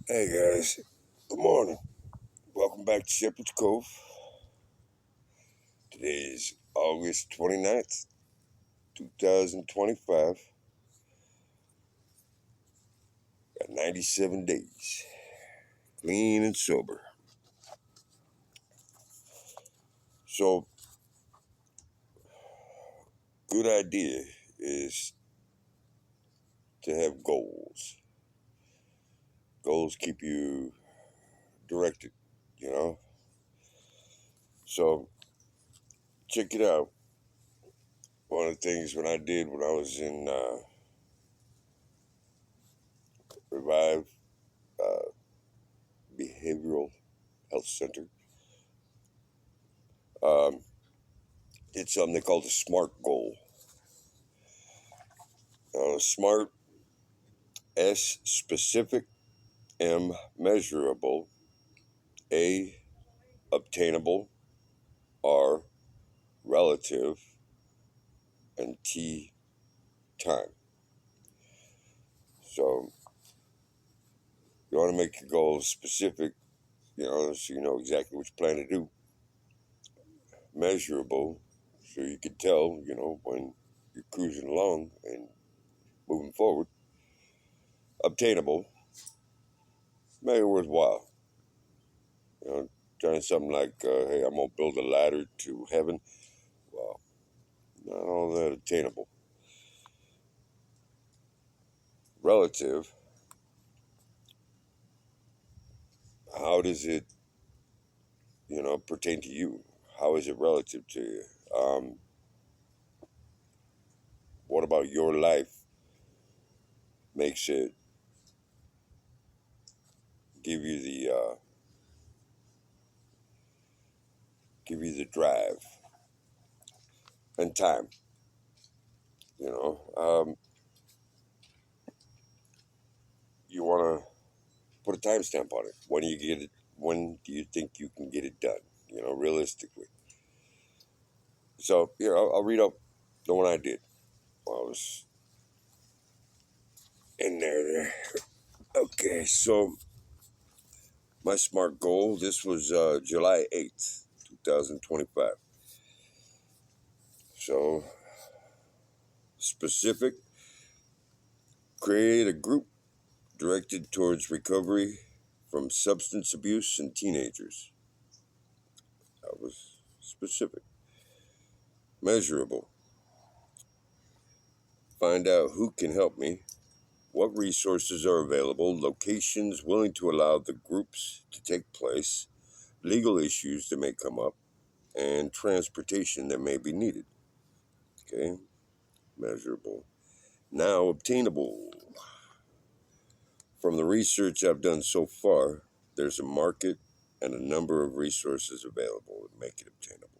Hey guys, good morning. Welcome back to Shepherd's Cove. Today is August 29th, 2025. Got 97 days. Clean and sober. So, good idea is to have goals. Goals keep you directed, you know? So, check it out. One of the things when I did when I was in Revive uh, Behavioral Health Center, um, did something they called a SMART goal. SMART, S, specific, M, measurable, A, obtainable, R, relative, and T, time. So you want to make your goals specific, so you know exactly what you plan to do. Measurable, so you can tell, when you're cruising along and moving forward. Obtainable, make it worthwhile. Trying something like, hey, I'm going to build a ladder to heaven. Well, not all that attainable. Relative, how does it, pertain to you? How is it relative to you? What about your life makes it give you the drive and time? You know, you want to put a timestamp on it. When do you get it? When do you think you can get it done? Realistically. So I'll read up the one I did while I was in there. Okay, so my SMART goal. This was July 8th, 2025. So specific. Create a group directed towards recovery from substance abuse in teenagers. That was specific. Measurable. Find out who can help me, what resources are available, locations willing to allow the groups to take place, legal issues that may come up, and transportation that may be needed. Okay, measurable. Now, obtainable. From the research I've done so far, there's a market and a number of resources available that make it obtainable.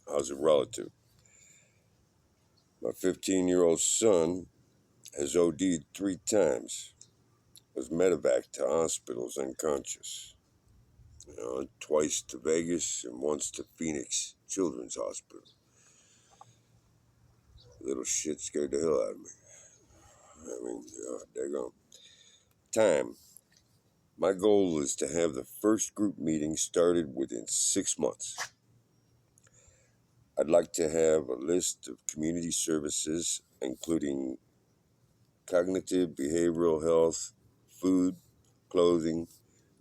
How's it relative? My 15-year-old son has OD'd 3 times, was medevaced to hospitals unconscious. Twice to Vegas and once to Phoenix Children's Hospital. Little shit scared the hell out of me. Daggone. Time. My goal is to have the first group meeting started within 6 months. I'd like to have a list of community services, including cognitive behavioral health, food, clothing,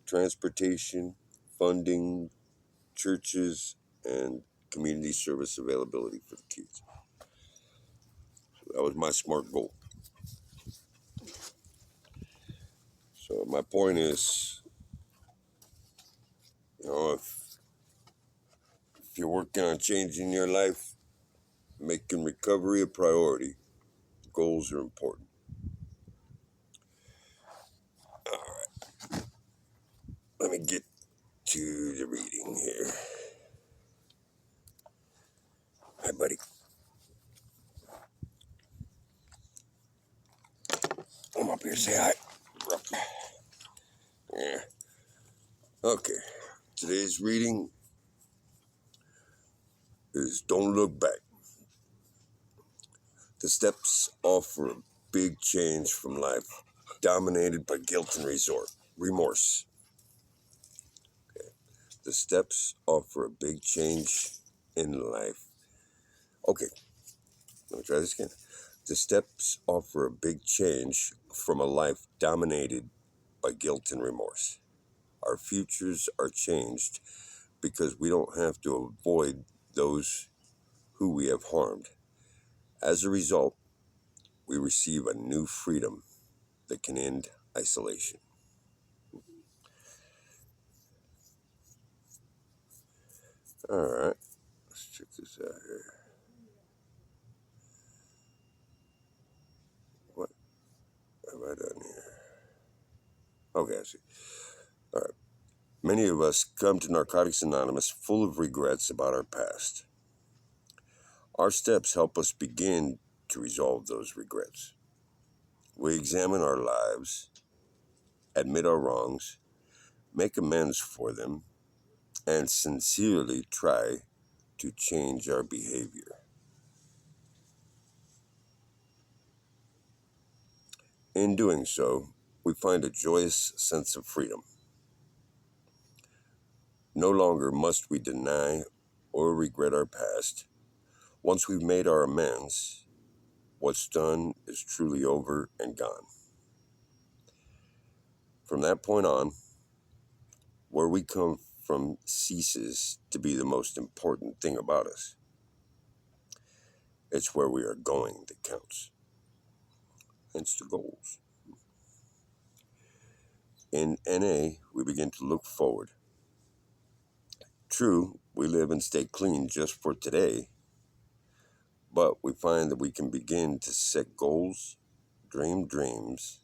transportation, funding, churches, and community service availability for the kids. So that was my SMART goal. So my point is, if you're working on changing your life, making recovery a priority, goals are important. All right, let me get to the reading here. Hi, buddy. Come up here, say hi. Yeah. Okay. Today's reading is Don't Look Back. The steps offer a big change from life. dominated by guilt and remorse. The steps offer a big change in life. Okay, let me try this again. The steps offer a big change from a life dominated by guilt and remorse. Our futures are changed because we don't have to avoid those who we have harmed. As a result, we receive a new freedom that can end isolation. All right, let's check this out here. What have I done here? Okay, I see. All right. Many of us come to Narcotics Anonymous full of regrets about our past. Our steps help us begin to resolve those regrets. We examine our lives, admit our wrongs, make amends for them, and sincerely try to change our behavior. In doing so, we find a joyous sense of freedom. No longer must we deny or regret our past. Once we've made our amends, what's done is truly over and gone. From that point on, where we come from ceases to be the most important thing about us. It's where we are going that counts. Hence the goals. In NA, we begin to look forward. True, we live and stay clean just for today, but we find that we can begin to set goals, dream dreams,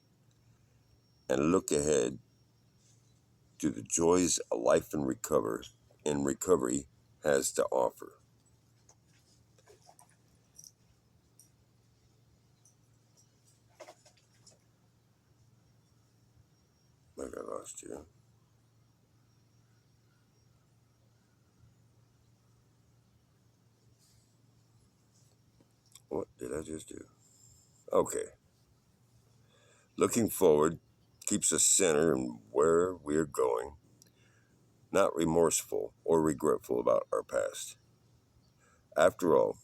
and look ahead to the joys a life in recovery has to offer. Like I lost you. What did I just do? Okay. Looking forward keeps us centered in where we're going, not remorseful or regretful about our past. After all,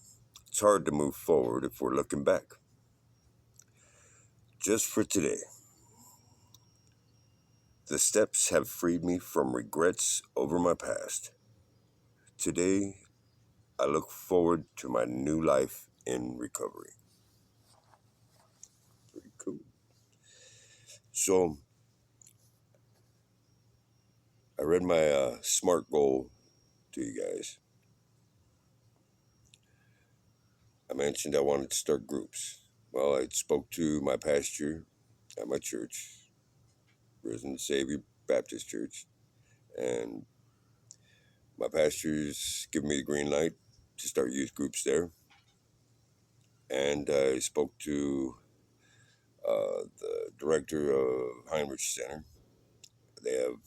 it's hard to move forward if we're looking back. Just for today, the steps have freed me from regrets over my past. Today, I look forward to my new life in recovery. Pretty cool. So, I read my SMART goal to you guys. I mentioned I wanted to start groups. Well, I spoke to my pastor at my church, Risen Savior Baptist Church, and my pastor's given me the green light to start youth groups there. And I spoke to the director of Heinrich Center. They have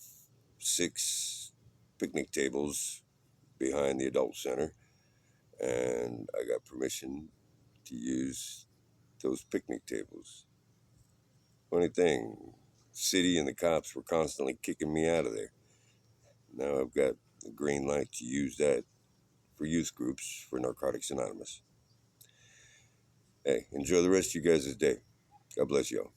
6 picnic tables behind the adult center, and I got permission to use those picnic tables. Funny thing, city and the cops were constantly kicking me out of there. Now I've got the green light to use that for youth groups for Narcotics Anonymous. Hey, enjoy the rest of you guys' day. God bless y'all.